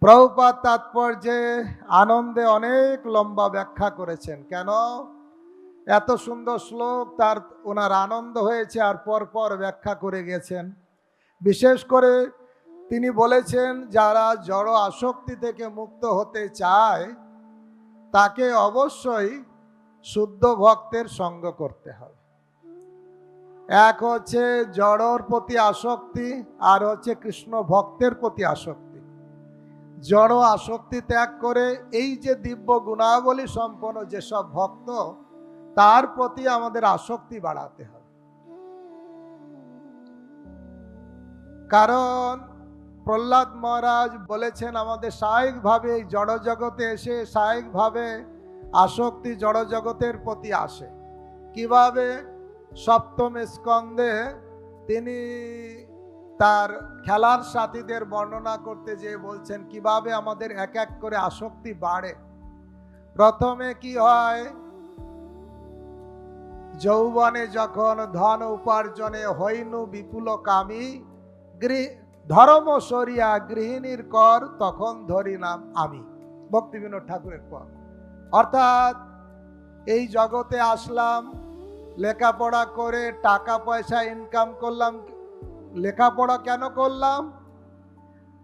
প্রভুপাদ তাৎপর্যে আনন্দে অনেক লম্বা ব্যাখ্যা করেছেন। কেন এত সুন্দর শ্লোক, তার ওনার আনন্দ হয়েছে আর পরপর ব্যাখ্যা করে গেছেন। বিশেষ করে তিনি বলেছেন যারা জড় আসক্তি থেকে মুক্ত হতে চায় তাকে অবশ্যই শুদ্ধ ভক্তের সঙ্গ করতে হবে। এক হচ্ছে জড়র প্রতি আসক্তি, আর হচ্ছে কৃষ্ণ ভক্তের প্রতি আসক্তি। জড় আসক্তি ত্যাগ করে এই যে দিব্য গুণাবলী সম্পন্ন যেসব ভক্ত, তার প্রতি আমাদের আসক্তি বাড়াতে হবে। কারণ প্রহ্লাদ মহারাজ বলেছেন আমাদের স্বাভাবিকভাবে এই জড় জগতে এসে স্বাভাবিকভাবে আসক্তি জড় জগতের প্রতি আসে। কিভাবে? সপ্তম স্কন্ধে তিনি তার খেলার সাথীদের বর্ণনা করতে যেয়ে বলছেন কিভাবে আমাদের এক এক করে আসক্তি বাড়ে। প্রথমে কি হয়, যৌবনে যখন ধন উপার্জনে হইনু বিপুল কামী, ধর্ম সরিয়া গৃহিণীর কর তখন ধরি নাম আমি, ভক্তিবিনোদ ঠাকুরের পর। অর্থাৎ এই জগতে আসলাম, লেখাপড়া করে টাকা পয়সা ইনকাম করলাম। লেখাপড়া কেন করলাম?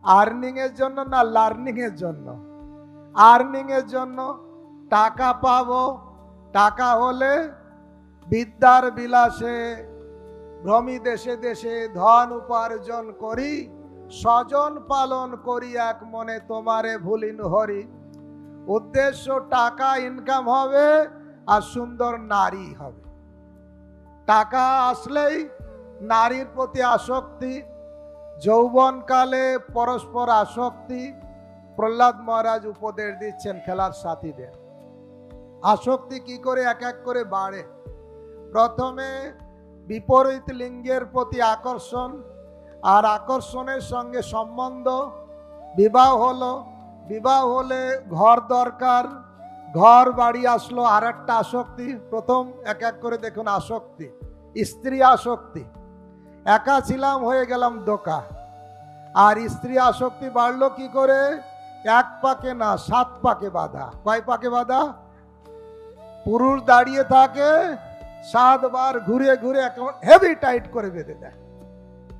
আর্নিং এর জন্য না লার্নিং এর জন্য? আর্নিং এর জন্য। টাকা পাবো, টাকা হলে বিদ্যার বিলাসে ভ্রমি দেশে দেশে ধন উপার্জন করি, স্বজন পালন করি এক মনে তোমারে ভুলিন হরি। উদ্দেশ্য টাকা ইনকাম হবে আর সুন্দর নারী হবে। টাকা আসলেই নারীর প্রতি আসক্তি, যৌবনকালে পরস্পর আসক্তি। প্রহ্লাদ মহারাজ উপদেশ দিচ্ছেন খেলার সাথীদের আসক্তি কি করে এক এক করে বাড়ে। প্রথমে বিপরীত লিঙ্গের প্রতি আকর্ষণ, আর আকর্ষণের সঙ্গে সম্বন্ধ। বিবাহ হলো, বিবাহ হলে ঘর দরকার, ঘর বাড়ি আসলো, আর একটা আসক্তি। প্রথম এক এক করে দেখুন আসক্তি। স্ত্রী আসক্তি, একা ছিলাম হয়ে গেলাম দোকা। আর স্ত্রী আসক্তি বাড়লো কি করে? এক পাকে না 7 পাকে বাঁধা। কয় পাকে বাঁধা? পুরুষ দাঁড়িয়ে থাকে 7 বার ঘুরে ঘুরে একেবারে হেভি টাইট করে বেঁধে দেয়।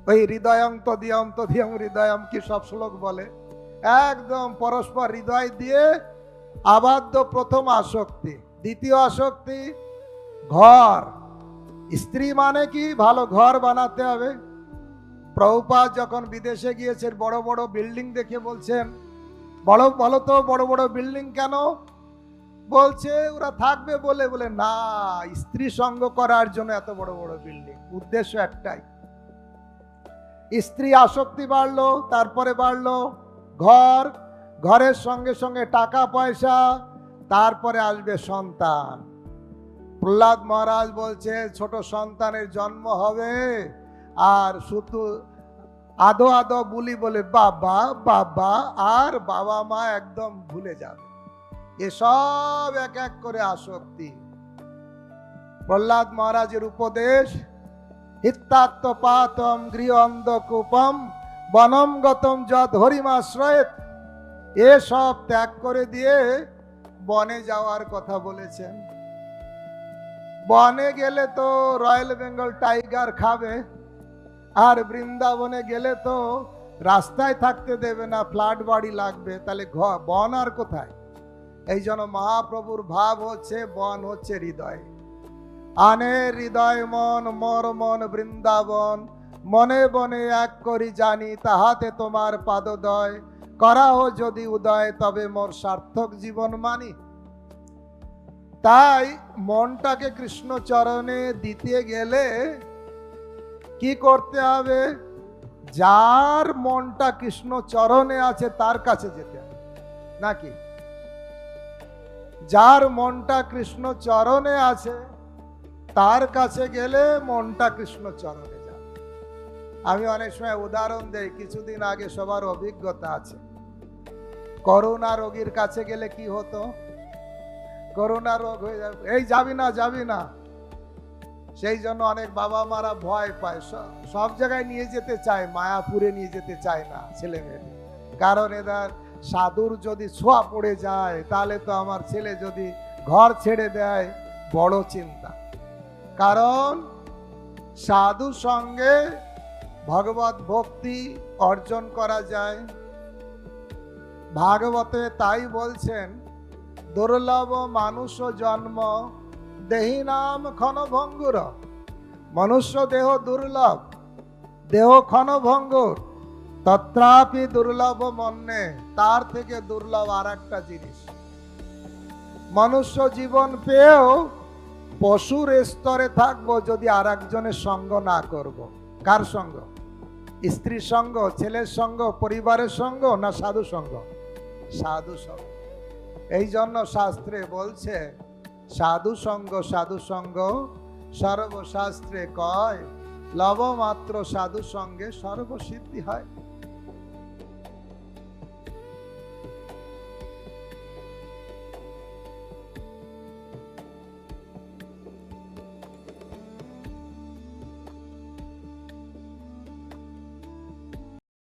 ওই হৃদয়ং তদিয়ম তদিয়ম হৃদয়ম কি সব শ্লোক বলে, একদম পরস্পর হৃদয় দিয়ে আবদ্ধ। প্রথম আসক্তি। দ্বিতীয় আসক্তি ঘর। স্ত্রী মানে কি? ভালো ঘর বানাতে হবে। প্রভুপাদ যখন বিদেশে গিয়েছেন বড় বড় বিল্ডিং দেখে বলছেন, বলো তো বড় বড় বিল্ডিং কেন? বলছে ওরা থাকবে বলে। বলে না, স্ত্রী সঙ্গ করার জন্য এত বড় বড় বিল্ডিং। উদ্দেশ্য একটাই। স্ত্রী আসক্তি বাড়লো, তারপরে বাড়লো ঘর, ঘরের সঙ্গে সঙ্গে টাকা পয়সা, তারপরে আসবে সন্তান। প্রহ্লাদ মহারাজ বলছে ছোট সন্তানের জন্ম হবে আর শুধু আদো আদো বুলি বলে বাবা বাবা, আর বাবা মা একদম ভুলে যাবে। এসব এক এক করে আসক্তি। প্রহ্লাদ মহারাজের উপদেশ, হিত্তাত্মপাতম গৃহ অন্ধকূপম বনম গতম যদ হরিমাশ্রয়েত, এসব ত্যাগ করে দিয়ে বনে যাওয়ার কথা বলেছেন। বনে গেলে তো রয়্যাল বেঙ্গল টাইগার খাবে, আর বৃন্দাবনে গেলে তো রাস্তায় থাকতে দেবে না, ফ্ল্যাট বাড়ি লাগবে। তাহলে বন আর কোথায়? এই জন্য মহাপ্রভুর ভাব হচ্ছে বন হচ্ছে হৃদয়। আনে হৃদয় মন মোর মন বৃন্দাবন, মনে বনে এক করি জানি তাহাতে তোমার পাদদয়, করাহ যদি উদয় তবে মোর সার্থক জীবন মানি। তাই মনটাকে কৃষ্ণ চরণে দিতে গেলে কি করতে হবে? যার মনটা কৃষ্ণ চরণে আছে তার কাছে যেতে হবে, নাকি? যার মনটা কৃষ্ণ চরণে আছে তার কাছে গেলে মনটা কৃষ্ণ চরণে যাবে। আমি অনেক সময় উদাহরণ দেই, কিছুদিন আগে সবার অভিজ্ঞতা আছে। করোনা রোগীর কাছে গেলে কি হতো? করোনা রোগ হয়ে যাবে, এই যাবি না যাবি না। সেই জন্য অনেক বাবা মারা ভয় পায়, সব জায়গায় নিয়ে যেতে চায়, মায়াপুরে নিয়ে যেতে চায় না ছেলে মেয়ে। কারণ এদের সাধুর যদি ছোঁয়া পড়ে যায় তাহলে তো আমার ছেলে যদি ঘর ছেড়ে দেয় বড় চিন্তা। কারণ সাধু সঙ্গে ভগবত ভক্তি অর্জন করা যায়। ভাগবতে তাই বলছেন, দুর্লভ মানুষ জন্ম দেহি নাম ক্ষণভঙ্গুর। মনুষ্য দেহ দুর্লভ, দেহ ক্ষণভঙ্গুর, তত্রাপি দুর্লভ মন্যে। তার থেকে দুর্লভ আর একটা জিনিস, মনুষ্য জীবন পেয়েও পশুর স্তরে থাকবো যদি আর একজনের সঙ্গ না করব। কার সঙ্গ? স্ত্রীর সঙ্গ, ছেলের সঙ্গ, পরিবারের সঙ্গ, না সাধু সঙ্গ? সাধু সঙ্গ। এই জন্য শাস্ত্রে বলছে সাধু সঙ্গ সর্বশাস্ত্রে কয়, লবমাত্র সাধু সঙ্গে সর্বসিদ্ধি হয়।